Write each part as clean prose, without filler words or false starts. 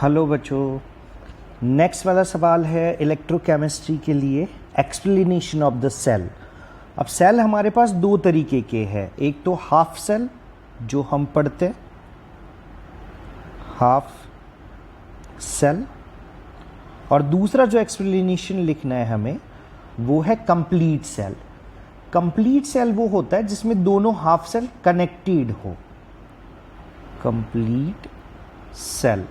Hello बच्चों, next वाला सवाल है इलेक्ट्रोकेमिस्ट्री के लिए एक्सप्लेनेशन ऑफ द सेल। अब सेल हमारे पास दो तरीके के हैं, एक तो हाफ सेल जो हम पढ़ते हैं हाफ सेल, और दूसरा जो एक्सप्लेनेशन लिखना है हमें वो है कंप्लीट सेल। कंप्लीट सेल वो होता है जिसमें दोनों हाफ सेल कनेक्टेड हो, कंप्लीट सेल।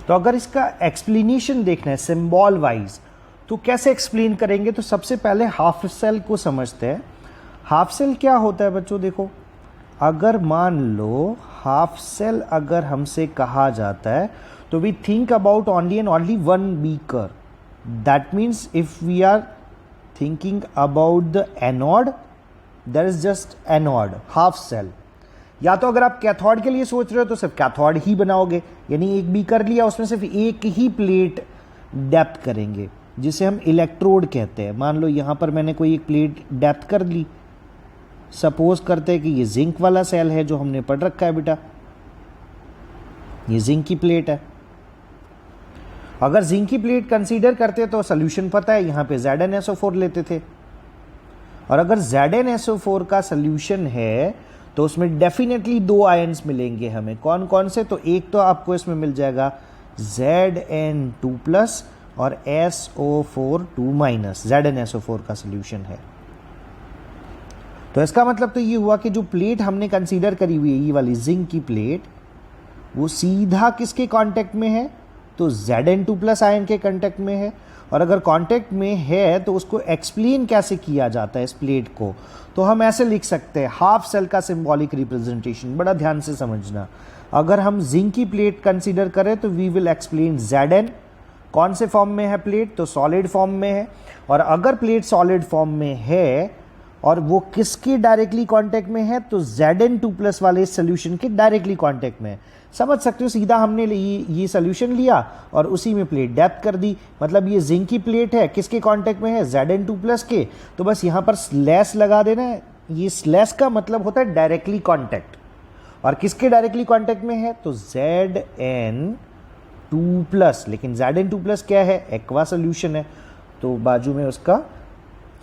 तो अगर इसका एक्सप्लेनेशन देखना है सिंबल वाइज तो कैसे एक्सप्लेन करेंगे, तो सबसे पहले हाफ सेल को समझते हैं। हाफ सेल क्या होता है बच्चों, देखो अगर मान लो हाफ सेल अगर हमसे कहा जाता है तो we think about only and only one beaker. That means if we are thinking about the anode, there is just anode half cell. या तो अगर आप कैथोड के लिए सोच रहे हो तो सिर्फ कैथोड ही बनाओगे, यानी एक बीकर लिया उसमें सिर्फ एक ही प्लेट डेप्थ करेंगे जिसे हम इलेक्ट्रोड कहते हैं। मान लो यहाँ पर मैंने कोई एक प्लेट डेप्थ कर ली, सपोज करते हैं कि ये जिंक वाला सेल है जो हमने पढ़ रखा है बेटा, ये जिंक की प्लेट है। अगर जिंक की प्लेट कंसीडर करते तो सोल्यूशन पता है, यहाँ पे ZnSO4 लेते थे, और अगर ZnSO4 का सोल्यूशन है तो उसमें डेफिनेटली दो आयन्स मिलेंगे हमें। कौन कौन से, तो एक तो आपको इसमें मिल जाएगा Zn2+ और SO4 2-। ZnSO4 का सोल्यूशन है। तो इसका मतलब तो ये हुआ कि जो प्लेट हमने कंसीडर करी हुई है ये वाली जिंक की प्लेट, वो सीधा किसके कांटेक्ट में है, तो Zn2+ आयन के कांटेक्ट में है। और अगर कांटेक्ट में है तो उसको एक्सप्लेन कैसे किया जाता है इस प्लेट को, तो हम ऐसे लिख सकते हैं हाफ सेल का सिंबॉलिक रिप्रेजेंटेशन। बड़ा ध्यान से समझना, अगर हम जिंक की प्लेट कंसीडर करें तो वी विल एक्सप्लेन Zn। कौन से फॉर्म में है प्लेट, तो सॉलिड फॉर्म में है। और अगर प्लेट सॉलिड फॉर्म में है और वो किसके डायरेक्टली कांटेक्ट में है, तो Zn2+ वाले सोल्यूशन के डायरेक्टली कांटेक्ट में है। समझ सकते हो, सीधा हमने ये सोल्यूशन लिया और उसी में प्लेट डेप्थ कर दी। मतलब ये जिंक की प्लेट है, किसके कांटेक्ट में है, Zn2+ के, तो बस यहाँ पर स्लैश लगा देना है। ये स्लैश का मतलब होता है डायरेक्टली कांटेक्ट, और किसके डायरेक्टली कांटेक्ट में है, तो Zn2+। लेकिन Zn2+ क्या है, एक्वा सोल्यूशन है, तो बाजू में उसका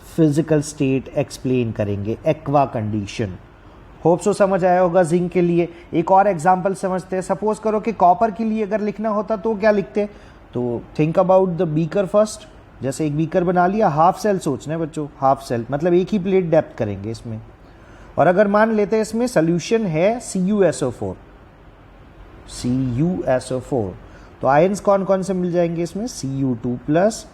फिजिकल स्टेट एक्सप्लेन करेंगे, एक्वा कंडीशन। होप सो समझ आया होगा जिंक के लिए। एक और एग्जांपल समझते हैं। सपोज करो कि कॉपर के लिए अगर लिखना होता तो क्या लिखते, तो think about the beaker first. जैसे एक बीकर बना लिया, हाफ सेल सोचना है बच्चों, हाफ सेल मतलब एक ही प्लेट डेप्थ करेंगे इसमें। और अगर मान लेते हैं इसमें सोल्यूशन है CuSO4, तो आयंस कौन कौन से मिल जाएंगे इसमें, Cu2+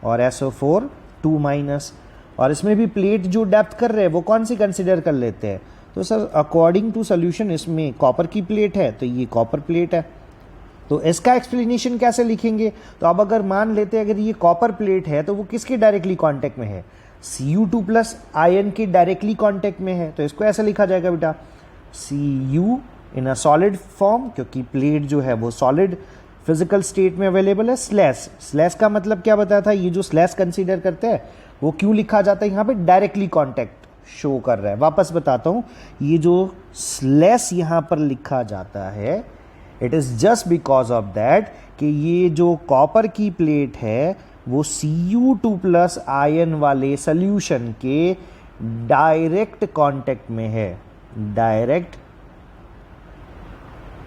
और SO4 2-। और इसमें भी प्लेट जो डेप्थ कर रहे हैं वो कौन सी कंसिडर कर लेते हैं, तो सर अकॉर्डिंग टू सोल्यूशन इसमें कॉपर की प्लेट है तो ये कॉपर प्लेट है। तो इसका एक्सप्लेनेशन कैसे लिखेंगे, तो अब अगर मान लेते हैं अगर ये कॉपर प्लेट है तो वो किसके डायरेक्टली कांटेक्ट में है, Cu2+ आयन के डायरेक्टली कांटेक्ट में है। तो इसको ऐसे लिखा जाएगा बेटा, Cu in a solid form, क्योंकि प्लेट जो है वो सॉलिड फिजिकल स्टेट में अवेलेबल है। स्लैश का मतलब क्या बताया था, ये जो स्लैश कंसीडर करते हैं वो क्यों लिखा जाता है, यहाँ पे डायरेक्टली कांटेक्ट शो कर रहा है। वापस बताता हूँ, ये जो स्लैश यहाँ पर लिखा जाता है, it is just because of that कि ये जो कॉपर की प्लेट है वो Cu2+ आयन वाले सोल्यूशन के डायरेक्ट कांटेक्ट में है, डायरेक्ट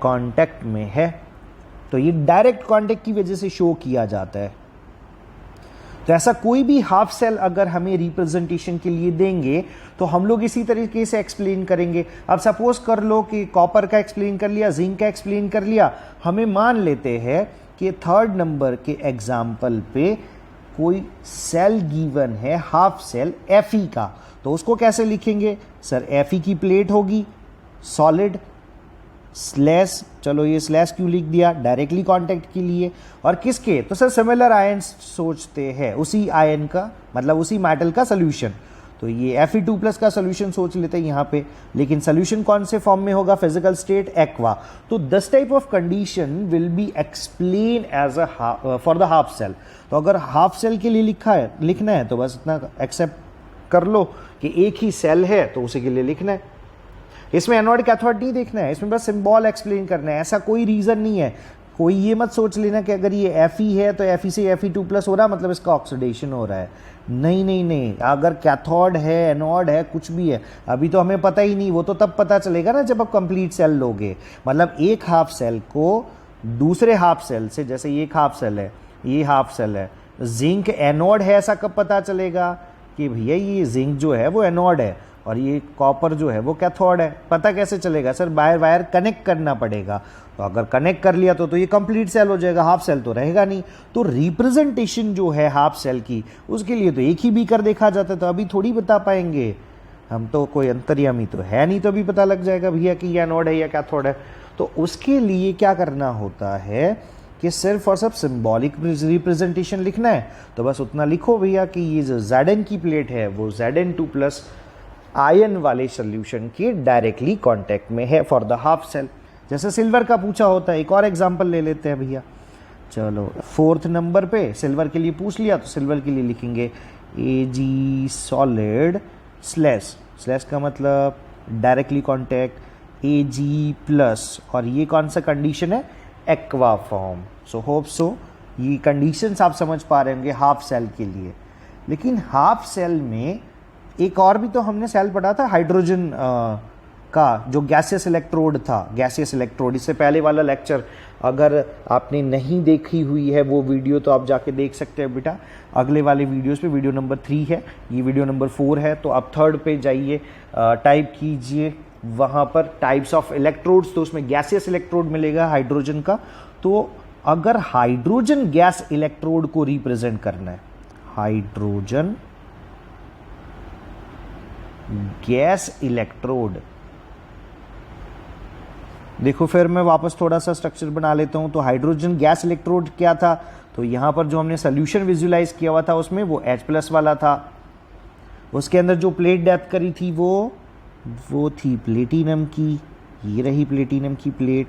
कांटेक्ट में है। तो ये डायरेक्ट कांटेक्ट की वजह से शो किया जाता है। तो ऐसा कोई भी हाफ सेल अगर हमें रिप्रेजेंटेशन के लिए देंगे तो हम लोग इसी तरीके से एक्सप्लेन करेंगे। अब सपोज कर लो कि कॉपर का एक्सप्लेन कर लिया, जिंक का एक्सप्लेन कर लिया, हमें मान लेते हैं कि 3rd नंबर के एग्जाम्पल पे कोई सेल गिवन है हाफ सेल Fe का, तो उसको कैसे लिखेंगे, सर Fe की प्लेट होगी सॉलिड, स्लैश, चलो ये स्लैश क्यों लिख दिया, डायरेक्टली कांटेक्ट के लिए। और किसके, तो सर सिमिलर आयन सोचते हैं, उसी आयन का मतलब उसी मेटल का सोल्यूशन। तो ये Fe2+ का सोल्यूशन सोच लेते हैं यहाँ पे, लेकिन सोल्यूशन कौन से फॉर्म में होगा, फिजिकल स्टेट एक्वा। तो this type of condition will be explain as a for the half cell. तो अगर हाफ सेल के लिए लिखना है तो बस इतना एक्सेप्ट कर लो कि एक ही सेल है तो उसी के लिए लिखना है। इसमें एनोड कैथोड नहीं देखना है, इसमें बस सिंबल एक्सप्लेन करना है। ऐसा कोई रीजन नहीं है कोई ये मत सोच लेना कि अगर ये Fe है तो Fe से Fe2+ हो रहा मतलब इसका ऑक्सीडेशन हो रहा है। नहीं नहीं नहीं, अगर कैथोड है, एनोड है, कुछ भी है, अभी तो हमें पता ही नहीं, वो तो तब पता चलेगा ना जब आप कंप्लीट सेल लोगे। मतलब एक हाफ सेल को दूसरे हाफ सेल से, जैसे ये एक हाफ सेल है, ये हाफ सेल है, जिंक एनोड है, ऐसा कब पता चलेगा कि भैया ये जिंक जो है वो एनोड है और ये कॉपर जो है वो कैथोड है? पता कैसे चलेगा सर? वायर वायर कनेक्ट करना पड़ेगा। तो अगर कनेक्ट कर लिया तो ये कंप्लीट सेल हो जाएगा, हाफ सेल तो रहेगा नहीं। तो रिप्रेजेंटेशन जो है हाफ सेल की, उसके लिए तो एक ही बीकर देखा जाता है, तो अभी थोड़ी बता पाएंगे हम, तो कोई अंतर्यामी तो है नहीं, तो अभी पता लग जाएगा भैया कि ये एनोड है या कैथोड है। तो उसके लिए क्या करना होता है कि सिर्फ और सिर्फ सिंबॉलिक रिप्रेजेंटेशन लिखना है। तो बस उतना लिखो भैया कि ये जो Zn की प्लेट है वो Zn2+ आयन वाले सोल्यूशन के डायरेक्टली कांटेक्ट में है फॉर द हाफ सेल। जैसे सिल्वर का पूछा होता है, एक और एग्जांपल ले लेते हैं भैया। चलो 4th नंबर पे सिल्वर के लिए पूछ लिया, तो सिल्वर के लिए लिखेंगे Ag सॉलिड स्लैश का मतलब डायरेक्टली कांटेक्ट Ag+, और ये कौन सा कंडीशन है? Aqua form. So hope so ये कंडीशंस आप समझ पा रहे होंगे हाफ सेल के लिए। लेकिन हाफ सेल में एक और भी तो हमने सेल पढ़ा था, हाइड्रोजन का जो गैसियस इलेक्ट्रोड था, गैसियस इलेक्ट्रोड। इससे पहले वाला लेक्चर अगर आपने नहीं देखी हुई है वो वीडियो, तो आप जाके देख सकते हैं बेटा, अगले वाले वीडियोस पे। वीडियो नंबर 3 है, ये वीडियो नंबर 4 है, तो आप 3rd पे जाइए, टाइप कीजिए वहाँ पर टाइप्स ऑफ इलेक्ट्रोड्स, तो उसमें गैसियस इलेक्ट्रोड मिलेगा हाइड्रोजन का। तो अगर हाइड्रोजन गैस इलेक्ट्रोड को रिप्रेजेंट करना है, हाइड्रोजन गैस इलेक्ट्रोड, देखो फिर मैं वापस थोड़ा सा स्ट्रक्चर बना लेता हूं। तो हाइड्रोजन गैस इलेक्ट्रोड क्या था? तो यहां पर जो हमने सोल्यूशन विजुलाइज किया हुआ था उसमें वो H+ वाला था। उसके अंदर जो प्लेट डेप्थ करी थी वो थी प्लेटिनम की, ये रही प्लेटिनम की प्लेट।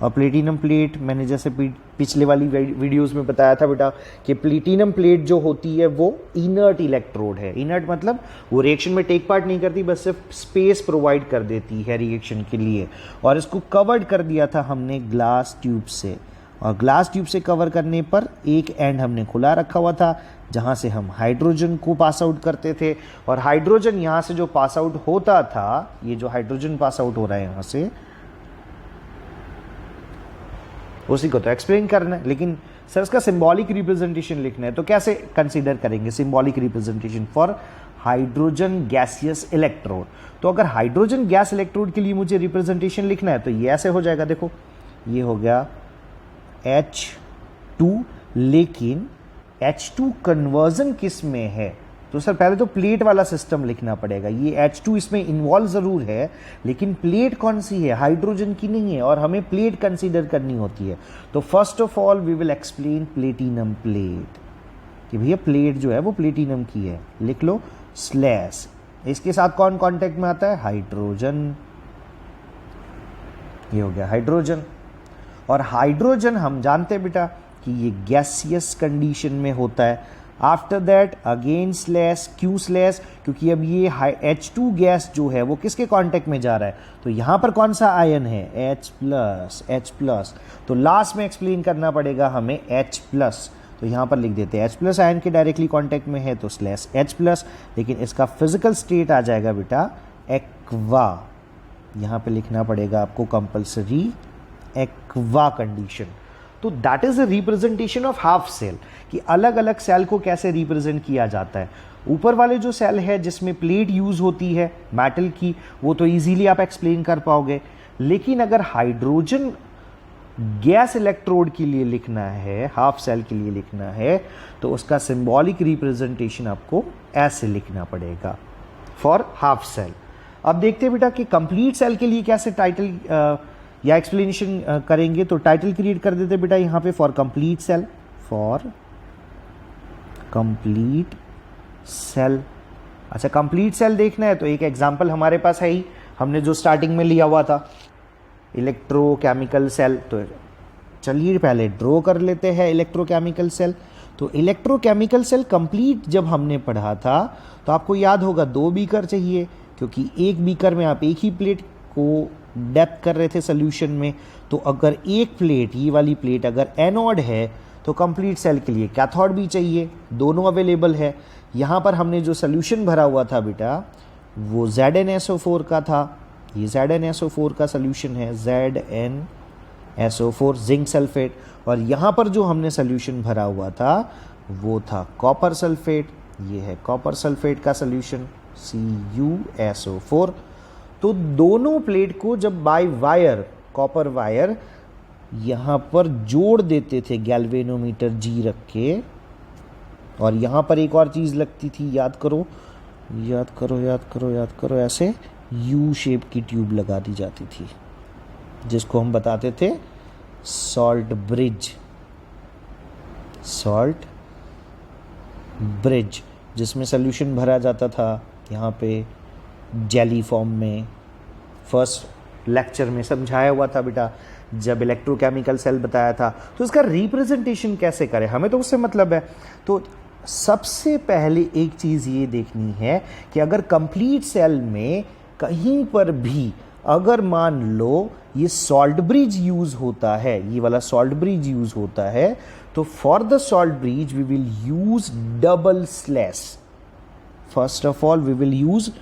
और प्लेटिनम प्लेट मैंने जैसे पिछले वाली वीडियोस में बताया था बेटा कि प्लेटिनम प्लेट जो होती है वो इनर्ट इलेक्ट्रोड है। इनर्ट मतलब वो रिएक्शन में टेक पार्ट नहीं करती, बस सिर्फ स्पेस प्रोवाइड कर देती है रिएक्शन के लिए। और इसको कवर्ड कर दिया था हमने ग्लास ट्यूब से, और ग्लास ट्यूब से कवर करने पर एक एंड हमने खुला रखा हुआ था जहाँ से हम हाइड्रोजन को पास आउट करते थे। और हाइड्रोजन यहाँ से जो पास आउट होता था, ये जो हाइड्रोजन पास आउट हो रहा है यहाँ से, उसी को तो एक्सप्लेन करना है। लेकिन सर इसका सिंबॉलिक रिप्रेजेंटेशन लिखना है, तो कैसे कंसीडर करेंगे symbolic representation for hydrogen gaseous electrode? तो अगर हाइड्रोजन गैस इलेक्ट्रोड के लिए मुझे रिप्रेजेंटेशन लिखना है तो ये ऐसे हो जाएगा। देखो ये हो गया H2, लेकिन H2 कन्वर्जन किस में है? तो सर पहले तो प्लेट वाला सिस्टम लिखना पड़ेगा। ये H2 इसमें इन्वॉल्व ज़रूर है, लेकिन प्लेट कौन सी है? हाइड्रोजन की नहीं है, और हमें प्लेट कंसीडर करनी होती है। तो first of all we will explain platinum plate, कि भैया प्लेट जो है वो प्लेटिनम की है। लिख लो स्लैश, इसके साथ कौन कांटेक्ट में आता है? हाइड्रोजन। ये हो गया हाइड्रोजन। और हाइड्रोजन हम जानते हैं बेटा कि ये गैसियस कंडीशन में होता है। After that again slash, Q slash, क्योंकि अब ये H2 गैस जो है वो किसके कांटेक्ट में जा रहा है? तो यहाँ पर कौन सा आयन है? H+। तो लास्ट में एक्सप्लेन करना पड़ेगा हमें H+। तो यहाँ पर लिख देते हैं H+ आयन के डायरेक्टली कांटेक्ट में है तो स्लैश H+, लेकिन इसका फिजिकल स्टेट आ जाएगा बेटा एक्वा। यहाँ पे लिखना पड़ेगा आपको कंपल्सरी एक्वा कंडीशन। तो that is a representation of half cell, कि अलग अलग सेल को कैसे रिप्रेजेंट किया जाता है। ऊपर वाले जो सेल है जिसमें प्लेट यूज होती है मेटल की, वो तो इजीली आप एक्सप्लेन कर पाओगे। लेकिन अगर हाइड्रोजन गैस इलेक्ट्रोड के लिए लिखना है, हाफ सेल के लिए लिखना है, तो उसका सिंबॉलिक रिप्रेजेंटेशन आपको ऐसे लिखना पड़ेगा फॉर हाफ सेल। अब देखते हैं बेटा कि कंप्लीट सेल के लिए कैसे टाइटल या एक्सप्लेनेशन करेंगे। तो टाइटल क्रिएट कर देते बेटा यहाँ पे for complete cell, for complete cell. अच्छा कंप्लीट सेल देखना है तो एक एग्जांपल हमारे पास है ही, हमने जो स्टार्टिंग में लिया हुआ था इलेक्ट्रोकेमिकल सेल। तो चलिए पहले ड्रॉ कर लेते हैं इलेक्ट्रोकेमिकल सेल। तो इलेक्ट्रोकेमिकल सेल कंप्लीट जब हमने पढ़ा था तो आपको याद होगा 2 बीकर चाहिए, क्योंकि एक बीकर में आप एक ही प्लेट को डेप्थ कर रहे थे सोल्यूशन में, तो अगर एक प्लेट, ये वाली प्लेट अगर एनोड है तो कंप्लीट सेल के लिए कैथोड भी चाहिए, दोनों अवेलेबल है। यहाँ पर हमने जो सोल्यूशन भरा हुआ था बेटा वो ZnSO4 का था, ये ZnSO4 का सोल्यूशन है, ZnSO4 जिंक सल्फेट। और यहाँ पर जो हमने सोल्यूशन भरा हुआ था वो था कॉपर सल्फेट, ये है कॉपर सल्फेट का सोल्यूशन CuSO4। तो दोनों प्लेट को जब बाय वायर, कॉपर वायर यहाँ पर जोड़ देते थे गैल्वेनोमीटर G रख के, और यहाँ पर एक और चीज़ लगती थी, याद करो याद करो याद करो याद करो, ऐसे U शेप की ट्यूब लगा दी जाती थी जिसको हम बताते थे सॉल्ट ब्रिज, सॉल्ट ब्रिज, जिसमें सोल्यूशन भरा जाता था यहाँ पे जेली फॉर्म में। फर्स्ट लेक्चर में समझाया हुआ था बेटा, जब इलेक्ट्रोकेमिकल सेल बताया था। तो इसका रिप्रेजेंटेशन कैसे करें, हमें तो उससे मतलब है। तो सबसे पहले एक चीज़ ये देखनी है कि अगर कंप्लीट सेल में कहीं पर भी अगर मान लो ये सॉल्ट ब्रिज यूज होता है, ये वाला सॉल्ट ब्रिज यूज होता है, तो for the salt bridge we will use double slash. First of all we will use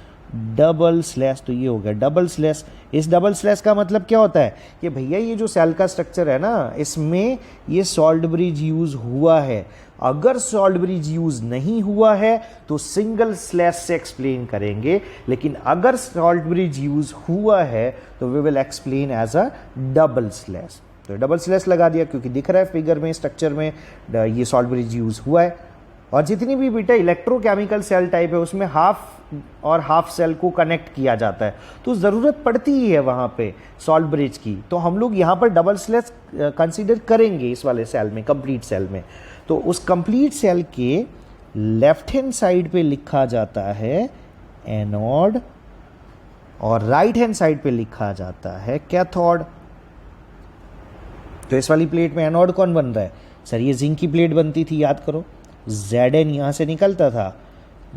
double slash. तो ये हो गया डबल स्लैश। इस डबल स्लैश का मतलब क्या होता है कि भैया ये जो सेल का स्ट्रक्चर है ना, इसमें ये सॉल्ट ब्रिज यूज हुआ है। अगर सॉल्ट ब्रिज यूज नहीं हुआ है तो सिंगल स्लैश से एक्सप्लेन करेंगे, लेकिन अगर सॉल्ट ब्रिज यूज हुआ है तो we will explain as a double slash. तो डबल स्लैश लगा दिया क्योंकि दिख रहा है फिगर में, स्ट्रक्चर में ये सॉल्ट ब्रिज यूज हुआ है। और जितनी भी बेटा इलेक्ट्रोकेमिकल सेल टाइप है उसमें हाफ और हाफ सेल को कनेक्ट किया जाता है, तो ज़रूरत पड़ती ही है वहाँ पे सॉल्ट ब्रिज की। तो हम लोग यहाँ पर डबल स्लैश कंसीडर करेंगे इस वाले सेल में, कंप्लीट सेल में। तो उस कंप्लीट सेल के लेफ्ट हैंड साइड पे लिखा जाता है एनोड और राइट हैंड साइड पे लिखा जाता है कैथोड। तो इस वाली प्लेट में एनोड कौन बन रहा है सर? ये जिंक की प्लेट बनती थी, याद करो। Zn यहाँ से निकलता था,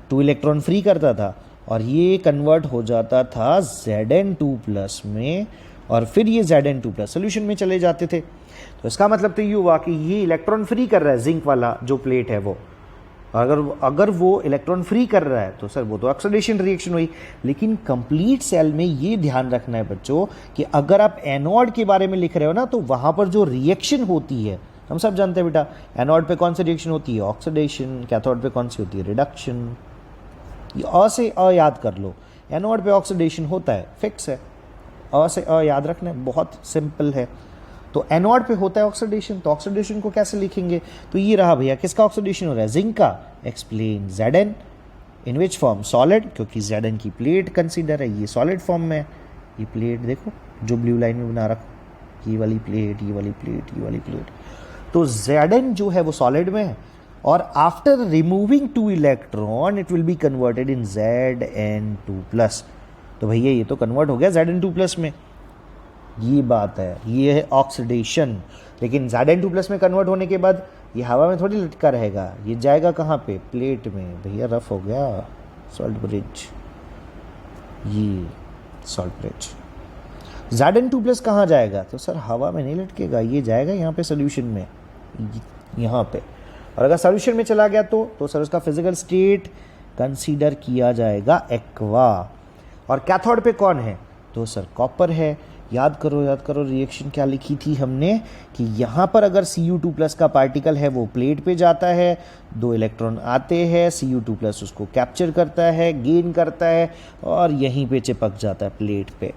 2 इलेक्ट्रॉन फ्री करता था और ये कन्वर्ट हो जाता था Zn2+ में, और फिर ये Zn2+ सोल्यूशन में चले जाते थे। तो इसका मतलब तो ये हुआ कि ये इलेक्ट्रॉन फ्री कर रहा है, जिंक वाला जो प्लेट है वो। अगर वो इलेक्ट्रॉन फ्री कर रहा है तो सर वो तो ऑक्सीडेशन रिएक्शन हुई। लेकिन कंप्लीट सेल में ये ध्यान रखना है बच्चों कि अगर आप एनोड के बारे में लिख रहे हो ना, तो वहाँ पर जो रिएक्शन होती है, हम सब जानते हैं बेटा, एनोड पे कौन सी रिएक्शन होती है? ऑक्सीडेशन। कैथोड पे कौन सी होती है? रिडक्शन। ये अ से अ याद कर लो, एनोड पे ऑक्सीडेशन होता है, फिक्स है। अ से अ याद रखना है, बहुत सिंपल है। तो एनोड पे होता है ऑक्सीडेशन, तो ऑक्सीडेशन को कैसे लिखेंगे? तो ये रहा भैया, किसका ऑक्सीडेशन हो रहा है? जिंक का। Explain Zn in which form? Solid, क्योंकि Zn की प्लेट कंसीडर है, ये सॉलिड फॉर्म में है। ये प्लेट देखो जो ब्लू लाइन में बना रखो, ये वाली प्लेट, ये वाली प्लेट, ये वाली प्लेट। तो Zn जो है वो सॉलिड में है, और after removing 2 electron it will be converted in Zn2+। तो भैया ये तो कन्वर्ट हो गया Zn2+ में, ये बात है, ये है ऑक्सीडेशन। लेकिन Zn2+ में कन्वर्ट होने के बाद ये हवा में थोड़ी लटका रहेगा, ये जाएगा कहाँ पे? प्लेट में। भैया रफ हो गया सॉल्ट ब्रिज, ये सॉल्ट ब्रिज। Zn2+ कहाँ जाएगा? तो सर हवा में नहीं लटकेगा, ये जाएगा यहाँ पे सोल्यूशन में, यहाँ पे। और अगर सोल्यूशन में चला गया तो सर उसका फिजिकल स्टेट कंसीडर किया जाएगा एक्वा। और कैथोड पे कौन है? तो सर कॉपर है। याद करो रिएक्शन क्या लिखी थी हमने कि यहाँ पर अगर Cu2+ का पार्टिकल है वो प्लेट पे जाता है, 2 इलेक्ट्रॉन आते हैं, Cu2+ उसको कैप्चर करता है, गेन करता है और यहीं पे चिपक जाता है प्लेट पे।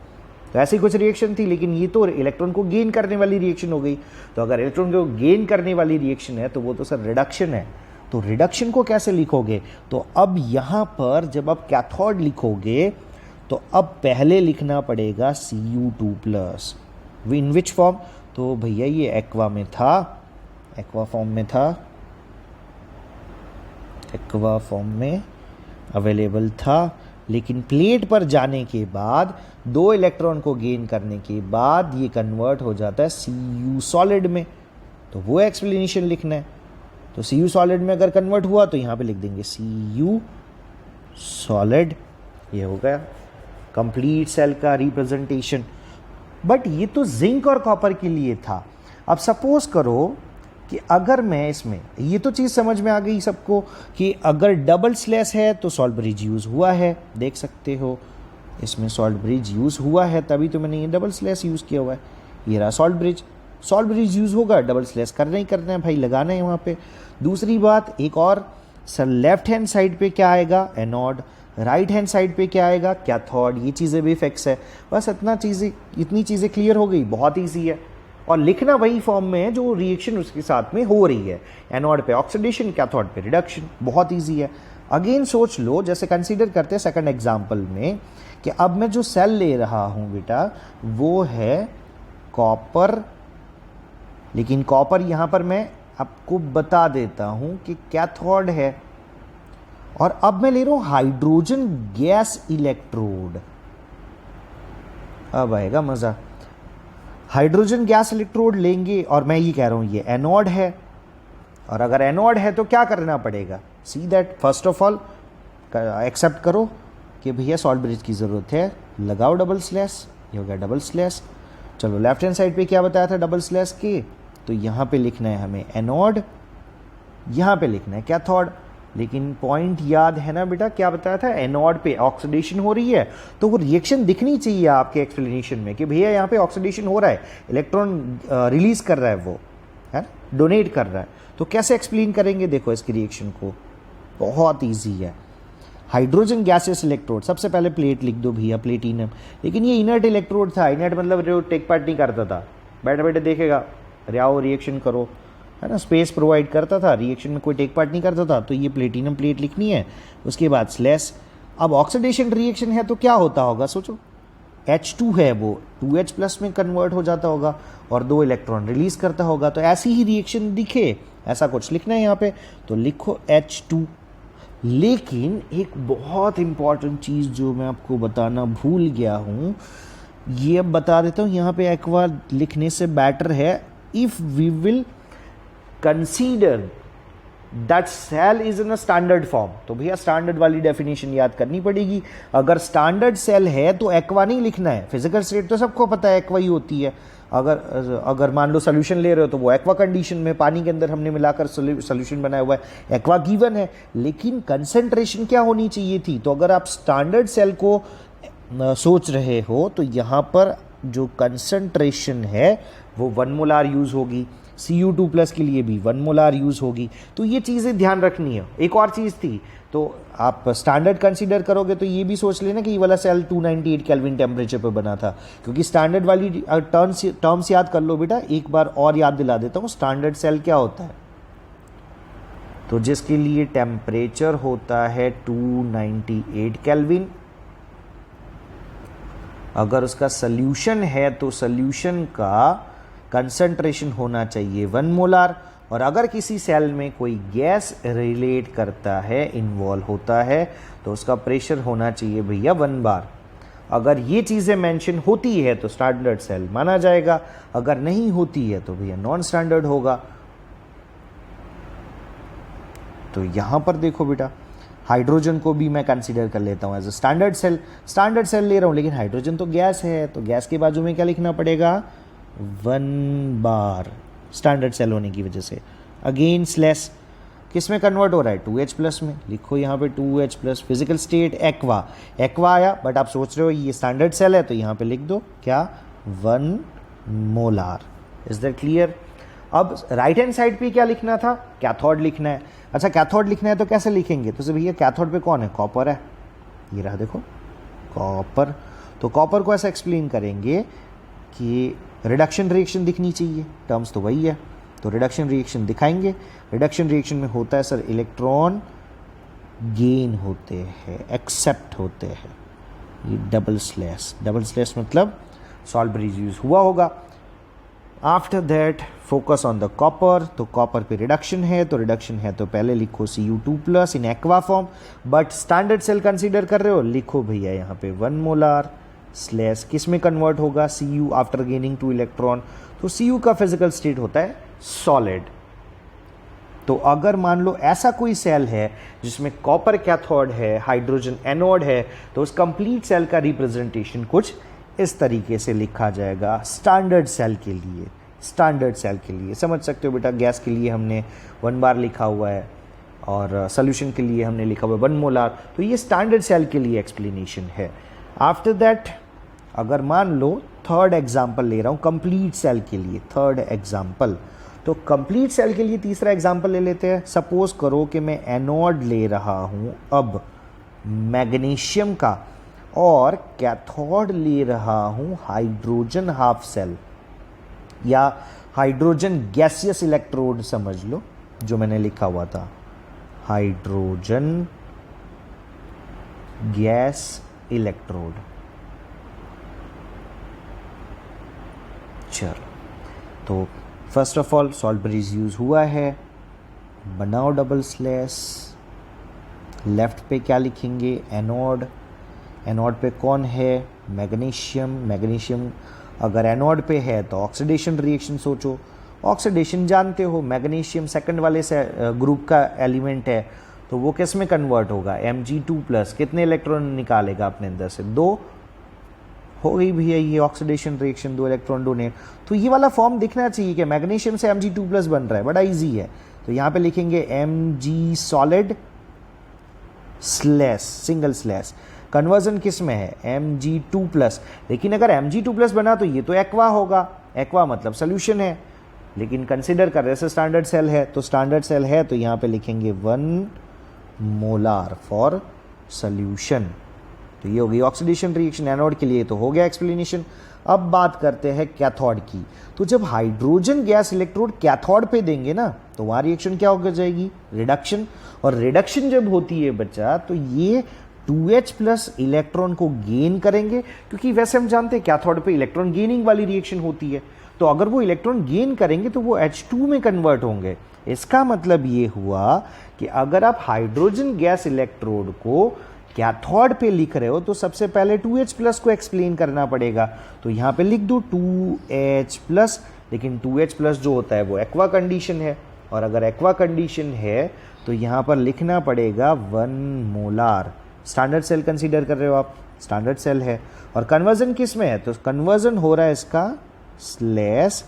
तो ऐसी कुछ रिएक्शन थी, लेकिन ये तो इलेक्ट्रॉन को गेन करने वाली रिएक्शन हो गई। तो अगर इलेक्ट्रॉन को गेन करने वाली रिएक्शन है तो वो तो सर रिडक्शन है। तो रिडक्शन को कैसे लिखोगे? तो अब यहाँ पर जब आप कैथोड लिखोगे तो अब पहले लिखना पड़ेगा Cu2+। In which form? तो भैया ये एक्वा में था, एक्वा फॉर्म में था, एक्वा फॉर्म में अवेलेबल था। लेकिन प्लेट पर जाने के बाद 2 इलेक्ट्रॉन को गेन करने के बाद ये कन्वर्ट हो जाता है Cu सॉलिड में। तो वो एक्सप्लेनेशन लिखना है। तो Cu सॉलिड में अगर कन्वर्ट हुआ तो यहाँ पे लिख देंगे Cu सॉलिड। ये हो गया कंप्लीट सेल का रिप्रेजेंटेशन। बट ये तो जिंक और कॉपर के लिए था। अब सपोज करो कि अगर मैं इसमें, ये तो चीज़ समझ में आ गई सबको कि अगर डबल स्लैश है तो सॉल्ट ब्रिज यूज़ हुआ है, देख सकते हो इसमें सॉल्ट ब्रिज यूज़ हुआ है, तभी तो मैंने ये डबल स्लैश यूज़ किया हुआ है। ये रहा सॉल्ट ब्रिज यूज़ होगा, डबल स्लैश करना ही करना है भाई, लगाना है वहाँ पे। दूसरी बात एक और, सर लेफ्ट हैंड साइड पे क्या आएगा, एनोड, राइट हैंड साइड पे क्या आएगा, कैथोड। ये चीज़ें भी फिक्स है। बस इतनी चीज़ें क्लियर हो गई, बहुत ईजी है। और लिखना वही फॉर्म में है जो रिएक्शन उसके साथ में हो रही है, एनोड पे ऑक्सीडेशन, कैथोड पे रिडक्शन, बहुत ईजी है। अगेन सोच लो, जैसे कंसीडर करते हैं सेकंड एग्जांपल में कि अब मैं जो सेल ले रहा हूं बेटा वो है कॉपर, लेकिन कॉपर यहां पर मैं आपको बता देता हूं कि कैथोड है। और अब मैं ले रहा हूं हाइड्रोजन गैस इलेक्ट्रोड। अब आएगा मजा। हाइड्रोजन गैस इलेक्ट्रोड लेंगे और मैं ये कह रहा हूं ये एनोड है, और अगर एनोड है तो क्या करना पड़ेगा, see that first of all except करो कि भैया सॉल्ट ब्रिज की ज़रूरत है, लगाओ डबल स्लैश, ये हो गया डबल स्लैश। चलो लेफ्ट हैंड साइड पे क्या बताया था डबल स्लैश के, तो यहाँ पे लिखना है हमें एनोड, यहाँ पे लिखना है कैथोड। लेकिन पॉइंट याद है ना बेटा, क्या बताया था, एनोड पे ऑक्सीडेशन हो रही है, तो वो रिएक्शन दिखनी चाहिए आपके एक्सप्लेनेशन में कि भैया यहाँ पे ऑक्सीडेशन हो रहा है, इलेक्ट्रॉन रिलीज कर रहा है, वो है डोनेट कर रहा है। तो कैसे एक्सप्लेन करेंगे, देखो इसकी रिएक्शन को, बहुत ईजी है। हाइड्रोजन गैसेस इलेक्ट्रोड, सबसे पहले प्लेट लिख दो भैया, प्लेटिनम। लेकिन ये इनर्ट इलेक्ट्रोड था, इनर्ट मतलब जो टेक पार्ट नहीं करता था, बैठे बैठे देखेगा, आओ रिएक्शन करो, है ना, स्पेस प्रोवाइड करता था, रिएक्शन में कोई टेक पार्ट नहीं करता था। तो ये प्लेटिनम प्लेट लिखनी है, उसके बाद स्लैश। अब ऑक्सीडेशन रिएक्शन है तो क्या होता होगा, सोचो, H2 है वो 2H प्लस में कन्वर्ट हो जाता होगा और 2 इलेक्ट्रॉन रिलीज करता होगा। तो ऐसी ही रिएक्शन दिखे, ऐसा कुछ लिखना है यहाँ पे, तो लिखो H2। लेकिन एक बहुत इंपॉर्टेंट चीज़ जो मैं आपको बताना भूल गया हूँ, ये अब बता देता हूँ, यहाँ पे एक्वा लिखने से बेटर है if we will consider that cell is in a standard form. तो भैया स्टैंडर्ड वाली डेफिनेशन याद करनी पड़ेगी। अगर स्टैंडर्ड सेल है तो एक्वा नहीं लिखना है, फिजिकल स्टेट तो सबको पता है एक्वा ही होती है। अगर मान लो सोल्यूशन ले रहे हो तो वो एक्वा कंडीशन में, पानी के अंदर हमने मिलाकर सोल्यूशन बनाया हुआ है, एक्वा गिवन है। लेकिन कंसेंट्रेशन क्या होनी चाहिए थी, तो अगर आप स्टैंडर्ड सेल को सोच रहे हो तो यहाँ पर जो कंसेंट्रेशन है वो 1 मोलार यूज होगी, Cu2 प्लस के लिए भी 1 मोलार यूज होगी। तो ये चीज़ें ध्यान रखनी है। एक और चीज़ थी, तो आप स्टैंडर्ड कंसीडर करोगे तो ये भी सोच लेना कि ये वाला सेल 298 केल्विन टेम्परेचर पर बना था, क्योंकि स्टैंडर्ड वाली टर्म्स याद कर लो बेटा। एक बार और याद दिला देता हूँ, स्टैंडर्ड सेल क्या होता है, तो जिसके लिए टेम्परेचर होता है 298 केल्विन, अगर उसका सल्यूशन है तो सल्यूशन का कंसंट्रेशन होना चाहिए 1 मोलार। और अगर किसी सेल में कोई गैस रिलेट करता है, इन्वॉल्व होता है, तो उसका प्रेशर होना चाहिए भैया 1 बार। अगर ये चीज़ें मेंशन होती है तो स्टैंडर्ड सेल माना जाएगा, अगर नहीं होती है तो भैया नॉन स्टैंडर्ड होगा। तो यहां पर देखो बेटा, हाइड्रोजन को भी मैं कंसीडर कर लेता हूं एज अ स्टैंडर्ड सेल ले रहा हूं, लेकिन हाइड्रोजन तो गैस है, तो गैस के बाजू में क्या लिखना पड़ेगा, 1 बार, स्टैंडर्ड सेल होने की वजह से। अगेन स्लैश, किस में कन्वर्ट हो रहा है, 2H प्लस में, लिखो यहाँ पे 2H plus. Physical state aqua आया, बट आप सोच रहे हो ये स्टैंडर्ड सेल है, तो यहाँ पे लिख दो क्या, 1 मोलार। Is that clear. अब राइट हैंड साइड पे क्या लिखना था, कैथोड लिखना है। अच्छा कैथोड लिखना है तो कैसे लिखेंगे, तो भैया कैथोड पे कौन है, कॉपर है, ये रहा देखो कॉपर। तो कॉपर को ऐसा एक्सप्लेन करेंगे कि रिडक्शन रिएक्शन दिखनी चाहिए, टर्म्स तो वही है, तो रिडक्शन रिएक्शन दिखाएंगे। रिडक्शन रिएक्शन में होता है सर इलेक्ट्रॉन गेन होते हैं, एक्सेप्ट होते हैं। ये डबल स्लैश मतलब सॉल्ट ब्रिज यूज हुआ होगा। After that focus on the copper, तो कॉपर पे रिडक्शन है, तो रिडक्शन है तो पहले लिखो Cu2 plus in aqua form, but standard cell consider कर रहे हो, लिखो भैया यहाँ पे 1 मोलार स्लैश, किस में कन्वर्ट होगा, Cu आफ्टर गेनिंग 2 इलेक्ट्रॉन। तो Cu का फिजिकल स्टेट होता है सॉलिड। तो अगर मान लो ऐसा कोई सेल है जिसमें कॉपर कैथोड है, हाइड्रोजन एनोड है, तो उस कंप्लीट सेल का रिप्रेजेंटेशन कुछ इस तरीके से लिखा जाएगा स्टैंडर्ड सेल के लिए। स्टैंडर्ड सेल के लिए समझ सकते हो बेटा, गैस के लिए हमने 1 बार लिखा हुआ है और सॉल्यूशन के लिए हमने लिखा हुआ है 1 मोलार, तो ये स्टैंडर्ड सेल के लिए एक्सप्लेनेशन है। आफ्टर दैट अगर मान लो थर्ड एग्जाम्पल ले रहा हूँ कंप्लीट सेल के लिए, थर्ड एग्जाम्पल, तो कंप्लीट सेल के लिए तीसरा एग्जाम्पल ले लेते हैं। सपोज करो कि मैं एनोड ले रहा हूँ अब मैग्नीशियम का और कैथोड ले रहा हूँ हाइड्रोजन हाफ सेल या हाइड्रोजन गैसियस इलेक्ट्रोड समझ लो, जो मैंने लिखा हुआ था हाइड्रोजन गैस इलेक्ट्रोड। चलो तो first of all salt bridge use हुआ है, बनाओ डबल स्लैश, लेफ्ट पे क्या लिखेंगे एनोड, एनोड पे कौन है मैग्नीशियम, मैग्नीशियम अगर एनोड पे है तो ऑक्सीडेशन रिएक्शन सोचो, ऑक्सीडेशन जानते हो मैग्नीशियम सेकंड वाले से ग्रुप का एलिमेंट है तो वो किस में कन्वर्ट होगा Mg2+, कितने इलेक्ट्रॉन निकालेगा अपने अंदर से 2, हो गई भैया ये ऑक्सीडेशन रिएक्शन, 2 इलेक्ट्रॉन डोनेट। तो ये वाला फॉर्म दिखना चाहिए कि मैग्नीशियम से Mg2+ बन रहा है, बड़ा इजी है। तो यहाँ पे लिखेंगे Mg solid slash single slash, conversion किस में है Mg2+, लेकिन अगर Mg2+ बना तो ये तो एक्वा होगा, एक्वा मतलब सोल्यूशन है, लेकिन कंसिडर कर रहे हैं स्टैंडर्ड सेल है, तो स्टैंडर्ड सेल है तो यहाँ पे लिखेंगे 1 मोलार फॉर सोल्यूशन। तो ये हो गई ऑक्सीडेशन रिएक्शन एनोड के लिए, तो हो गया एक्सप्लेनेशन। अब बात करते हैं कैथोड की। तो जब हाइड्रोजन गैस इलेक्ट्रोड कैथोड पे देंगे ना तो वहाँ रिएक्शन क्या हो जाएगी रिडक्शन, और रिडक्शन जब होती है बच्चा तो ये 2H+ इलेक्ट्रॉन को गेन करेंगे, क्योंकि वैसे हम जानते हैं कैथोड पे इलेक्ट्रॉन गेनिंग वाली रिएक्शन होती है, तो अगर वो इलेक्ट्रॉन गेन करेंगे तो वो H2 में कन्वर्ट होंगे। इसका मतलब ये हुआ कि अगर आप हाइड्रोजन गैस इलेक्ट्रोड को कैथोड पे लिख रहे हो तो सबसे पहले 2H+ को एक्सप्लेन करना पड़ेगा, तो यहाँ पे लिख दो 2H+, लेकिन 2H+ जो होता है वो एक्वा कंडीशन है, और अगर एक्वा कंडीशन है तो यहाँ पर लिखना पड़ेगा 1 मोलार। स्टैंडर्ड सेल कंसीडर कर रहे हो आप, स्टैंडर्ड सेल है, और कन्वर्जन किस में है तो कन्वर्जन हो रहा है इसका स्लैश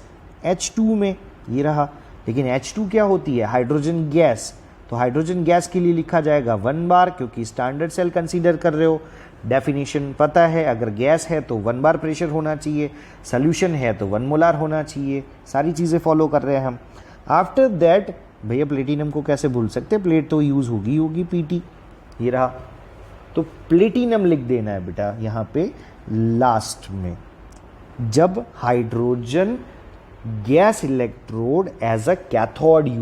H2 में, ये रहा। लेकिन H2 क्या होती है हाइड्रोजन गैस, तो हाइड्रोजन गैस के लिए लिखा जाएगा 1 बार, क्योंकि स्टैंडर्ड सेल कंसीडर कर रहे हो। डेफिनेशन पता है, अगर गैस है तो 1 बार प्रेशर होना चाहिए, सोल्यूशन है तो 1 मोलार होना चाहिए, सारी चीज़ें फॉलो कर रहे हैं हम। आफ्टर दैट भैया प्लेटिनम को कैसे भूल सकते, प्लेट तो यूज़ होगी Pt, ये रहा। तो प्लेटिनम लिख देना है बेटा यहाँ पे लास्ट में, जब hydrogen gas electrode as a cathode use